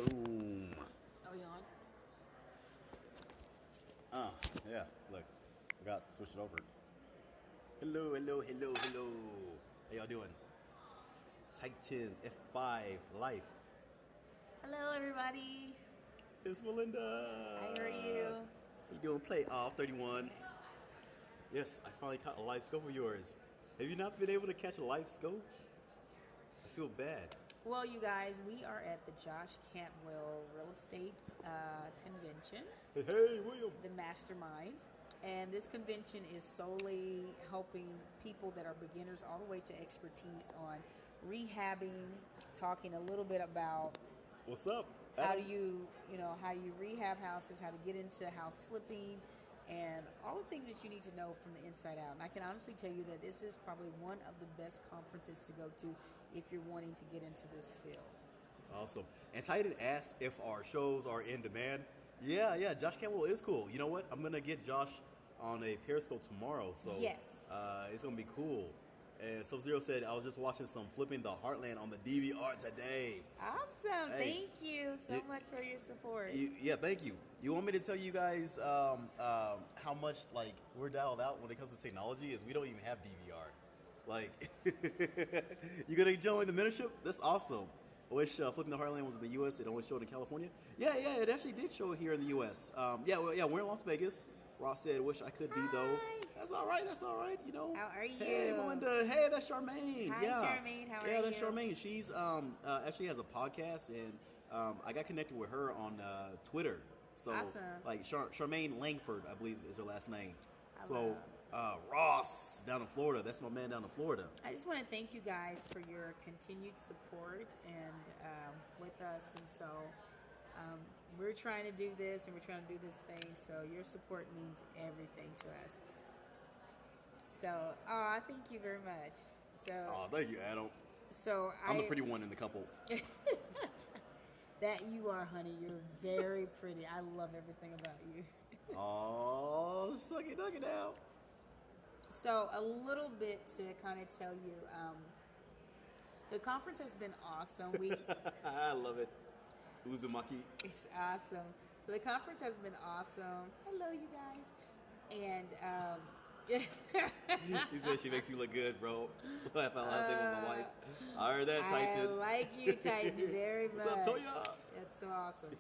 Boom. Are we on? Yeah, look. Forgot to switch it over. Hello, hello, hello, hello. How y'all doing? Titans F5 Life. Hello, everybody. It's Melinda. How are you? How you doing? Play off 31. Yes, I finally caught a live scope of yours. Have you not been able to catch a live scope? I feel bad. Well, you guys, we are at the Josh Cantwell Real Estate Convention, Hey, hey, William. the Masterminds. And this convention is solely helping people that are beginners all the way to expertise on rehabbing, talking a little bit about What's up? how Adam? do how you rehab houses, how to get into house flipping, and all the things that you need to know from the inside out. And I can honestly tell you that this is probably one of the best conferences to go to if you're wanting to get into this field. Awesome. And Titan asked if our shows are in demand. Yeah, Josh Campbell is cool. You know what? I'm going to get Josh on a Periscope tomorrow. So Yes. It's going to be cool. And Sub-Zero said, I was just watching some Flipping the Heartland on the DVR today. Awesome. Hey. Thank you so much for your support. Yeah, thank you. You want me to tell you guys how much like we're dialed out when it comes to technology is we don't even have DVR. Like, you gonna join the mentorship? That's awesome. I wish Flipping the Heartland was in the U.S. It only showed in California. Yeah, it actually did show here in the U.S. We're in Las Vegas. Ross said, "Wish I could be though." Hi. That's all right. That's all right. You know. How are Hey, you? Melinda. Hey, that's Charmaine. Hi, yeah. Charmaine. How are Yeah, that's you? Charmaine. She's actually has a podcast, and I got connected with her on Twitter. So, Awesome. like Charmaine Langford, I believe is her last name. I So, love. Ross down in Florida. That's my man down in Florida. I just want to thank you guys for your continued support and with us. And so we're trying to do this and we're trying to do this thing. So your support means everything to us. So, thank you very much. So, Oh, thank you, Adam. so I'm the pretty one in the couple. That you are, honey. You're very pretty. I love everything about you. Oh, suck it now. So a little bit to kind of tell you, the conference has been awesome. I love it. Uzumaki. It's awesome. So the conference has been awesome. Hello, you guys. And He said she makes you look good, bro. I found out I say with my wife. I heard that, Titan. I like you, Titan, very much. What's up, Toya? That's so awesome.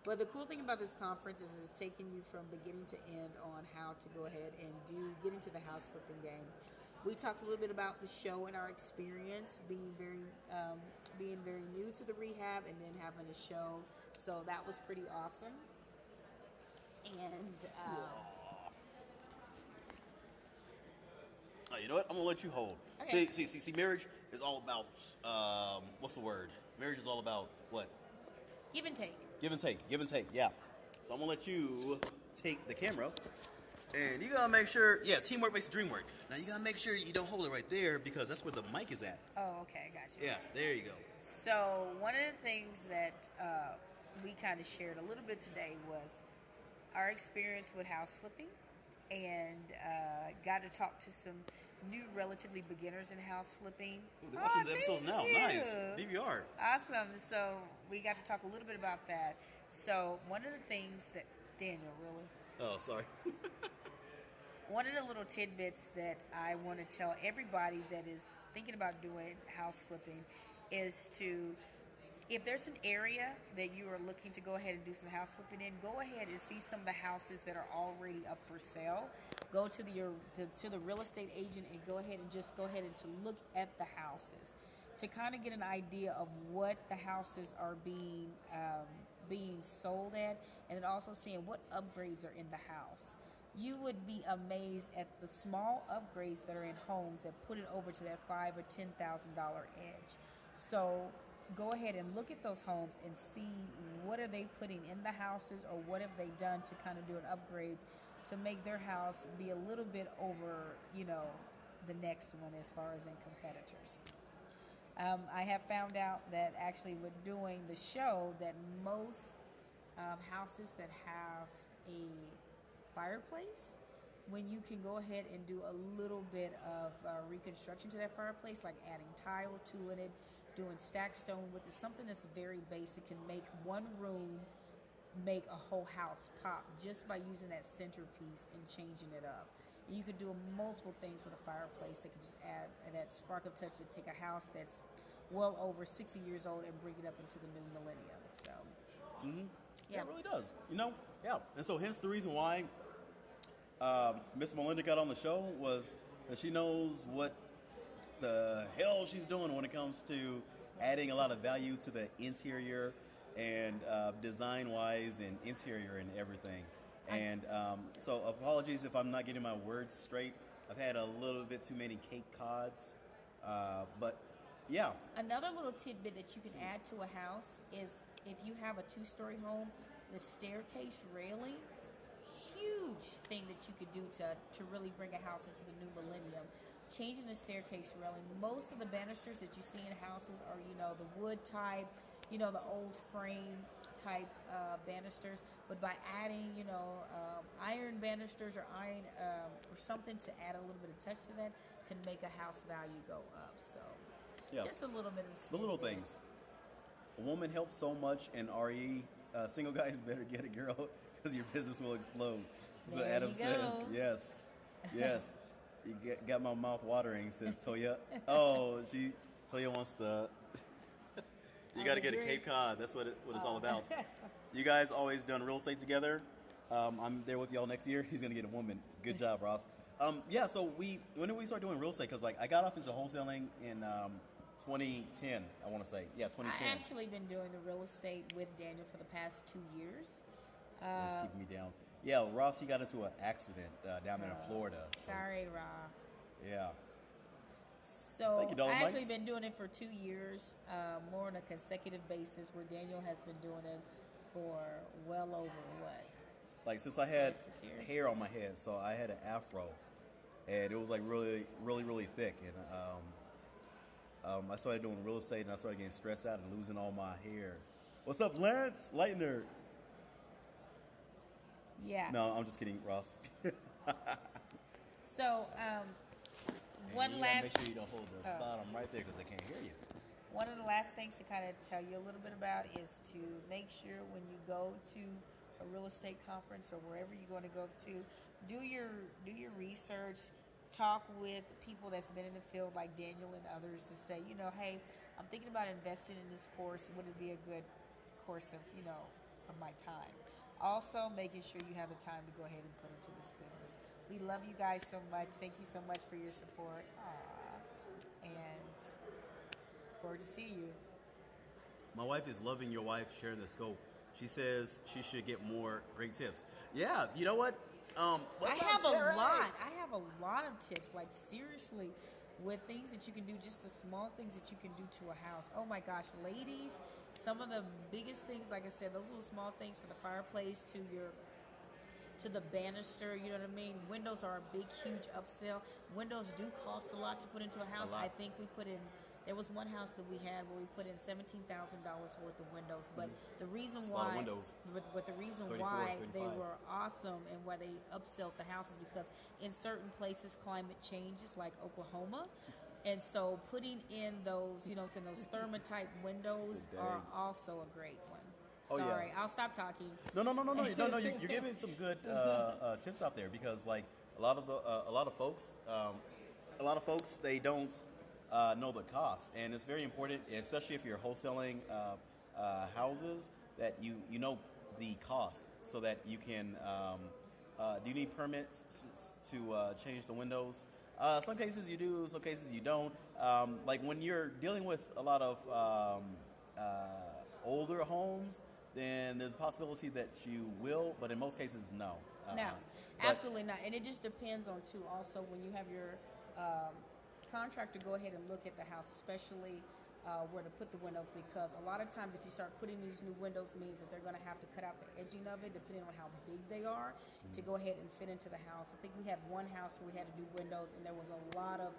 But the cool thing about this conference is it's taking you from beginning to end on how to go ahead and get into the house flipping game. We talked a little bit about the show and our experience being very new to the rehab and then having a show. So that was pretty awesome. And Oh, you know what? I'm gonna let you hold. Okay. See, marriage is all about what's the word? Marriage is all about what? give and take. Give and take. Yeah. So I'm gonna let you take the camera, and you gotta make sure. Yeah, teamwork makes the dream work. Now you gotta make sure you don't hold it right there because that's where the mic is at. Oh, okay, I got you. Yeah, there you go. So one of the things that we kind of shared a little bit today was our experience with house flipping, and got to talk to some new relatively beginners in house flipping. Ooh, they're watching the episodes now. thank Nice. you. DVR. Awesome. So we got to talk a little bit about that. So one of the things that Daniel really Oh, sorry. one of the little tidbits that I want to tell everybody that is thinking about doing house flipping is to, if there's an area that you are looking to go ahead and do some house flipping in, go ahead and see some of the houses that are already up for sale. Go to the real estate agent and go ahead and to look at the houses to kind of get an idea of what the houses are being sold at, and then also seeing what upgrades are in the house. You would be amazed at the small upgrades that are in homes that put it over to that $5,000 or $10,000 edge. So go ahead and look at those homes and see what are they putting in the houses, or what have they done to kind of do an upgrades to make their house be a little bit over, the next one as far as in competitors. I have found out that actually with doing the show that most houses that have a fireplace, when you can go ahead and do a little bit of reconstruction to that fireplace, like adding tile to it, doing stack stone with it, something that's very basic, can make one room make a whole house pop just by using that centerpiece and changing it up. And you could do multiple things with a fireplace that could just add that spark of touch to take a house that's well over 60 years old and bring it up into the new millennium. So, Yeah, it really does. Yeah. And so hence the reason why Miss Melinda got on the show was that she knows what the hell she's doing when it comes to adding a lot of value to the interior and design-wise and interior and everything. And so apologies if I'm not getting my words straight. I've had a little bit too many Cape Cods, but yeah. Another little tidbit that you can add to a house is if you have a 2-story home, the staircase railing, huge thing that you could do to really bring a house into the new millennium. Changing the staircase railing. Most of the banisters that you see in houses are, the wood type, the old frame type banisters. But by adding, iron banisters or iron or something to add a little bit of touch to that can make a house value go up. So just a little bit of the little things. A woman helps so much in RE. Single guys better get a girl because your business will explode. That's what Adam says. Yes. You got my mouth watering, says Toya. Toya wants the... You got to get a Cape Cod. That's what it's all about. You guys always done real estate together. I'm there with y'all next year. He's going to get a woman. Good job, Ross. So when did we start doing real estate? Because I got off into wholesaling in 2010, I want to say. Yeah, 2010. I've actually been doing the real estate with Daniel for the past 2 years. That's keeping me down. Yeah, Ross, he got into an accident down there in Florida. So. Sorry, Ra. Yeah. So I've actually been doing it for 2 years, more on a consecutive basis, where Daniel has been doing it for well over what? Like since I had hair on my head, so I had an afro, and it was like really, really, really thick. And I started doing real estate, and I started getting stressed out and losing all my hair. What's up, Lance? Lightner. Yeah. No, I'm just kidding, Ross. So, one last... Make sure you don't hold the bottom right there because they can't hear you. One of the last things to kind of tell you a little bit about is to make sure when you go to a real estate conference or wherever you're going to go to, do your research, talk with people that's been in the field like Daniel and others to say, hey, I'm thinking about investing in this course. Would it be a good course of my time? Also, making sure you have the time to go ahead and put into this business. We love you guys so much. Thank you so much for your support. And forward to see you. My wife is loving your wife sharing the scope. She says she should get more great tips. Yeah, you know what? I have a lot of tips. Like seriously, with things that you can do, just the small things that you can do to a house. Oh my gosh, ladies, some of the biggest things, like I said, those little small things for the fireplace to the banister, you know what I mean? Windows are a big, huge upsell. Windows do cost a lot to put into a house. I think we put in, there was one house that we had where we put in $17,000 worth of windows. But the reason why, but the reason 34, why 35. they were awesome and why they upsell the houses because in certain places climate changes, like Oklahoma. And so putting in those, those thermotype windows are also a great one. Sorry, yeah. I'll stop talking. No. You're giving some good tips out there because, like, a lot of folks they don't know the cost, and it's very important, especially if you're wholesaling houses, that you know the cost so that you can. Do you need permits to change the windows? Some cases you do, some cases you don't. Like when you're dealing with a lot of older homes, then there's a possibility that you will, but in most cases, no. No, absolutely not. And it just depends on, too, also when you have your contractor go ahead and look at the house, especially where to put the windows, because a lot of times if you start putting these new windows means that they're going to have to cut out the edging of it, depending on how big they are, to go ahead and fit into the house. I think we had one house where we had to do windows, and there was a lot of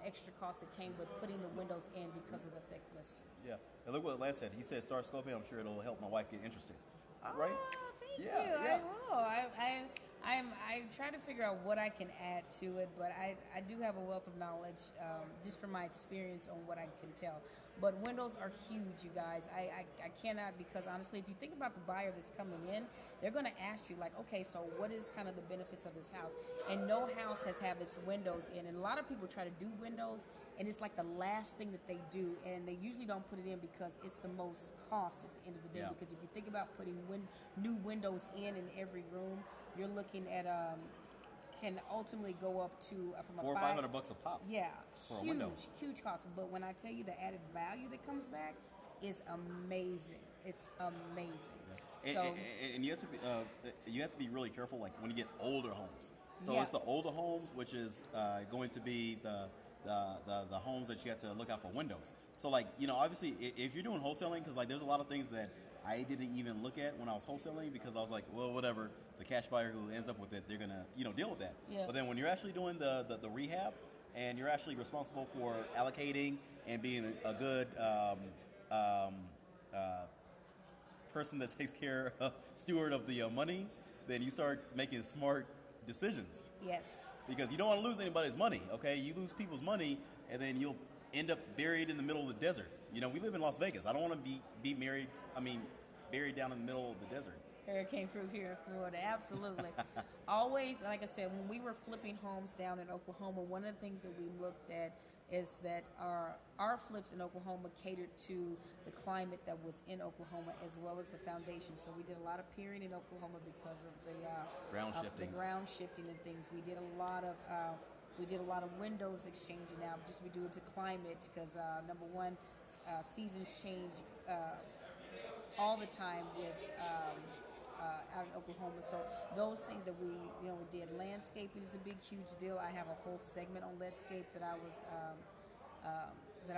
extra cost that came with putting the windows in because of the thickness. Yeah, and look what Lance said. He said, start scoping. I'm sure it'll help my wife get interested. Right? Thank you. Yeah. I will. I try to figure out what I can add to it, but I do have a wealth of knowledge just from my experience on what I can tell. But windows are huge, you guys. I cannot, because honestly, if you think about the buyer that's coming in, they're going to ask you like, okay, so what is kind of the benefits of this house? And no house has had its windows in, and a lot of people try to do windows, and it's like the last thing that they do, and they usually don't put it in because it's the most cost at the end of the day. Yeah. Because if you think about putting new windows in every room, you're looking at can ultimately go up to from a $400 or $500 a pop. Yeah, for a window. Huge cost. But when I tell you the added value that comes back is amazing. It's amazing. Yeah. So And you have to be really careful, like when you get older homes. So Yeah. it's the older homes, which is going to be the homes that you have to look out for windows. So like, obviously if you're doing wholesaling, because like there's a lot of things that I didn't even look at when I was wholesaling, because I was like, well, whatever, the cash buyer who ends up with it, they're gonna deal with that. Yeah. But then when you're actually doing the rehab, and you're actually responsible for allocating and being a good person that takes care of steward of the money, then you start making smart decisions. yes. Because you don't want to lose anybody's money, okay? You lose people's money, and then you'll end up buried in the middle of the desert. We live in Las Vegas. I don't want to be buried down in the middle of the desert. Hurricane proof here in Florida, absolutely. Always, like I said, when we were flipping homes down in Oklahoma, one of the things that we looked at is that our flips in Oklahoma catered to the climate that was in Oklahoma as well as the foundation. So we did a lot of peering in Oklahoma because of the ground shifting and things. We did a lot of windows exchanging out, just we do it to climate because number one, seasons change all the time with out in Oklahoma. So those things that we did. Landscaping is a big, huge deal. I have a whole segment on landscape that I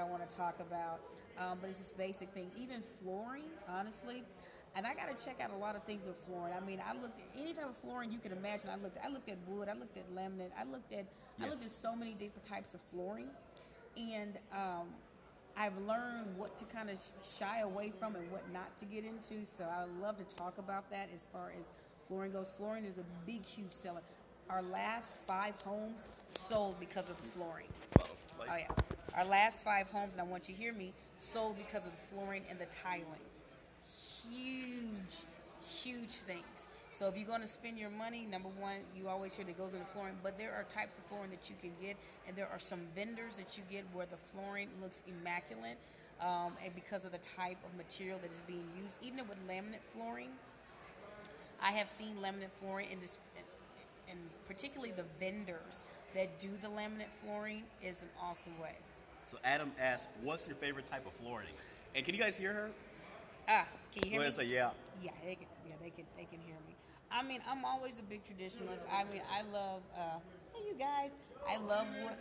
want to talk about. But it's just basic things. Even flooring, honestly. And I got to check out a lot of things with flooring. I mean, I looked at any type of flooring you can imagine. I looked at wood. I looked at laminate. I looked at so many different types of flooring, and I've learned what to kind of shy away from and what not to get into. So I would love to talk about that as far as flooring goes. Flooring is a big, huge seller. Our last 5 homes sold because of the flooring. Oh yeah, our last 5 homes, and I want you to hear me, sold because of the flooring and the tiling. Huge things. So if you're going to spend your money, number one, you always hear that goes in the flooring, but there are types of flooring that you can get, and there are some vendors that you get where the flooring looks immaculate, and because of the type of material that is being used. Even with laminate flooring, I have seen laminate flooring, and particularly the vendors that do the laminate flooring is an awesome way. So Adam asked, what's your favorite type of flooring? And can you guys hear her? Can you hear me? Go ahead and say yeah. Yeah, they can hear me. I mean, I'm always a big traditionalist. I mean, I love, hey you guys, I love wood.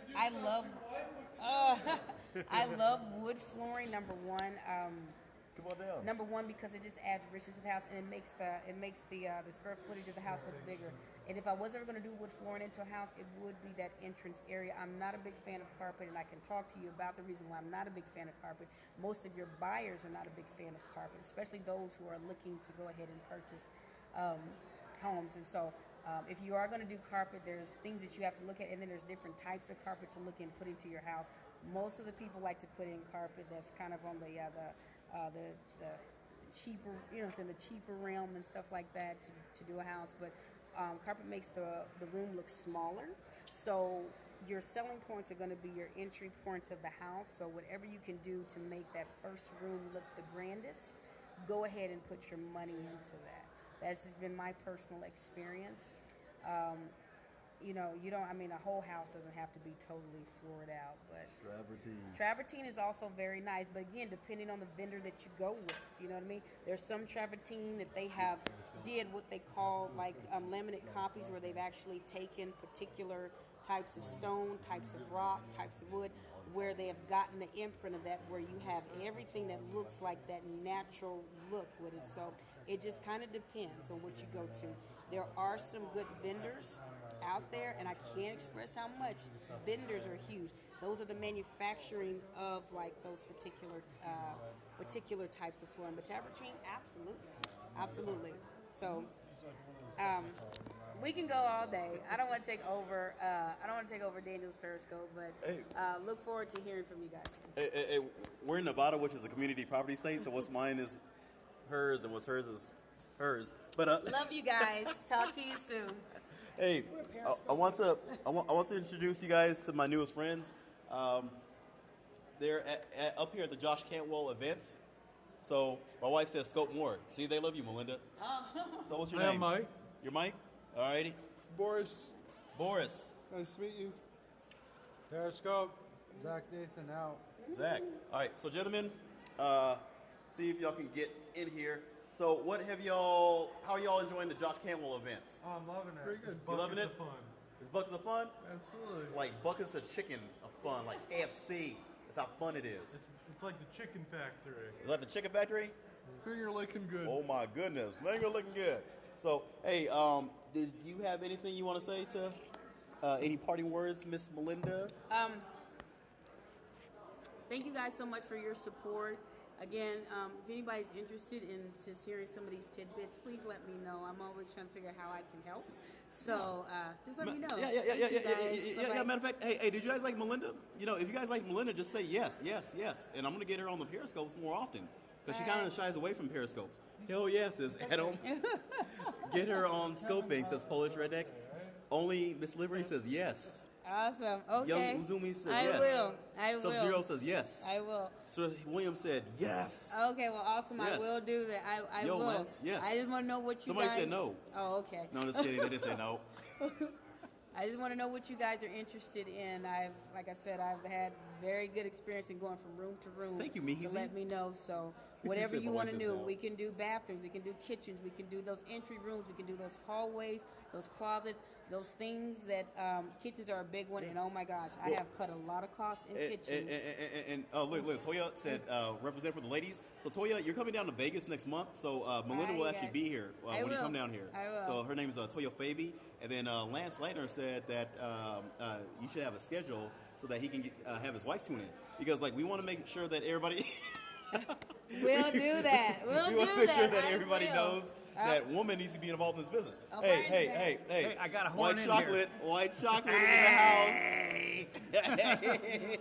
I love wood flooring. Number one. Come on down. Number one, because it just adds richness to the house, and it makes the square footage of the house look bigger. And if I was ever going to do wood flooring into a house, it would be that entrance area. I'm not a big fan of carpet, and I can talk to you about the reason why I'm not a big fan of carpet. Most of your buyers are not a big fan of carpet, especially those who are looking to go ahead and purchase homes. And so if you are going to do carpet, there's things that you have to look at, and then there's different types of carpet to look and put into your house. Most of the people like to put in carpet that's kind of on the cheaper, the cheaper realm and stuff like that to do a house. But carpet makes the room look smaller. So your selling points are going to be your entry points of the house. So whatever you can do to make that first room look the grandest, go ahead and put your money into that. That's just been my personal experience. A whole house doesn't have to be totally floored out, but travertine is also very nice. But again, depending on the vendor that you go with, you know what I mean? There's some travertine that they have did what they call like laminate copies, where they've actually taken particular types of stone, types of rock, types of wood, where they have gotten the imprint of that, where you have everything that looks like that natural look with it. So it just kind of depends on what you go to. There are some good vendors out there, and I can't express how much. Vendors are huge. Those are the manufacturing of like those particular types of flooring. But travertine, absolutely. So We can go all day. I don't want to take over. I don't want to take over Daniel's Periscope, but look forward to hearing from you guys. We're in Nevada, which is a community property state, so what's mine is hers, and what's hers is hers. But love you guys. Talk to you soon. Hey, I want to introduce you guys to my newest friends. They're up here at the Josh Cantwell events. So my wife says scope more. See, they love you, Melinda. Oh. So what's your name? I'm Mike. You're Mike? Alrighty. Boris. Boris. Nice to meet you. Periscope. Zach Dathan out. Zach. All right. So gentlemen, see if y'all can get in here. So how are y'all enjoying the Josh Cantwell events? Oh, I'm loving it. Pretty good. You loving it? Buckets of fun. Is buckets of fun? Absolutely. Like buckets of chicken of fun, like KFC. That's how fun it is. It's like the chicken factory. Is that the chicken factory? Finger licking good. Oh my goodness, finger looking good. So, hey, did you have anything you want to say to any parting words, Miss Melinda? Thank you guys so much for your support. Again, if anybody's interested in just hearing some of these tidbits, please let me know. I'm always trying to figure out how I can help. So just let me know. Yeah. Matter of fact, hey, did you guys like Melinda? You know, if you guys like Melinda, just say yes. And I'm going to get her on the Periscopes more often because she kind of shies away from Periscopes. Hell yes, says Adam. Get her on Scoping, says Polish Redneck. Only Miss Liberty says yes. Awesome. Okay. Young Uzumi says yes. I will. Sub-Zero says yes. I will. Sir William said yes. Okay, well, awesome. Yes. I will do that. I Yo, will. Lance, yes. I just want to know what you Somebody guys... said no. Oh, okay. No, just kidding. They didn't say no. I just want to know what you guys are interested in. Like I said, I've had very good experience in going from room to room. Thank you, Mihi. To let me know. So whatever you want to do, we can do bathrooms, we can do kitchens, we can do those entry rooms, we can do those hallways, those closets, those things that kitchens are a big one. And oh my gosh, I have cut a lot of costs in kitchens. And look, Toya said represent for the ladies. So Toya, you're coming down to Vegas next month. So Melinda will actually be here when you come down here. I will. So her name is Toya Fabi. And then Lance Leitner said that you should have a schedule so that he can have his wife tune in. Because like we want to make sure that everybody... We'll do that. We want to make sure that everybody knows that woman needs to be involved in this business. Hey! I got a horn in here. White chocolate is in the house.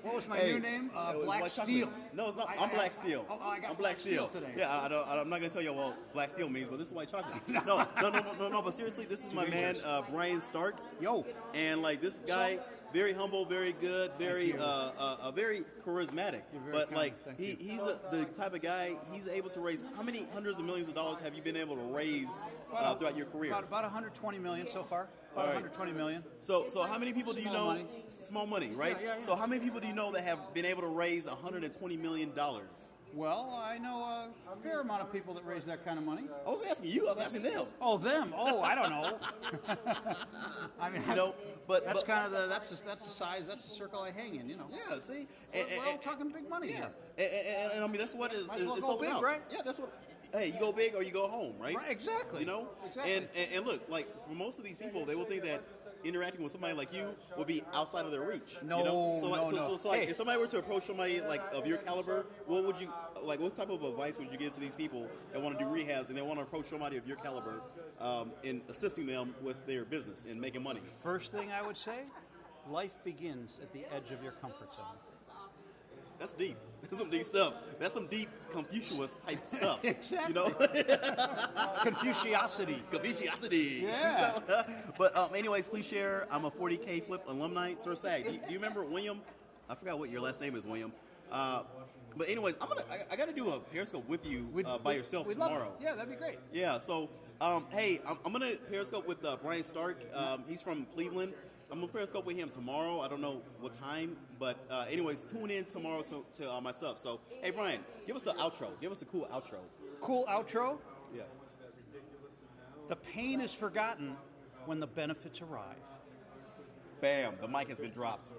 What was my new name? Black Steel. No, it's not. I'm Black Steel. I got I'm Black Steel today. Yeah, I'm not going to tell you what Black Steel means, but this is white chocolate. No. But seriously, this is my man, Brian Stark. Yo. And like this guy, very humble, very good, very very charismatic. But kind. like he's the type of guy. He's able to raise. How many hundreds of millions of dollars have you been able to raise throughout your career? About 120 million so far. About 120 million. So how many people do you know? Money. Small money, right? Yeah. So how many people do you know that have been able to raise $120 million? Well, I know a fair amount of people that raise that kind of money. I was asking you. I was asking them. Oh, them? Oh, I don't know. I mean, but that's kind of that's the size. That's the circle I hang in. Yeah. See, we're all talking big money here. And I mean that's what it's go all big, about, right? Yeah, that's what. Hey, you go big or you go home, right? Right, exactly. Exactly. And look, like for most of these people, they will think that interacting with somebody like you will be outside of their reach. No, So hey. If somebody were to approach somebody like of your caliber, what type of advice would you give to these people that want to do rehabs and they want to approach somebody of your caliber in assisting them with their business and making money? First thing I would say, life begins at the edge of your comfort zone. That's deep. That's some deep stuff. That's some deep Confucius type stuff. Exactly. Confuciosity. Yeah. But anyways, please share. I'm a 40K flip alumni. Sir Sag, do you remember William? I forgot what your last name is, William. But anyways, I got to do a Periscope with you by yourself tomorrow. Yeah, that'd be great. Yeah. So hey, I'm gonna Periscope with Brian Stark. He's from Cleveland. I'm gonna Periscope with him tomorrow. I don't know what time, but anyways, tune in tomorrow to my stuff. So, hey, Brian, give us the outro. Give us a cool outro. Cool outro? Yeah. The pain is forgotten when the benefits arrive. Bam, the mic has been dropped.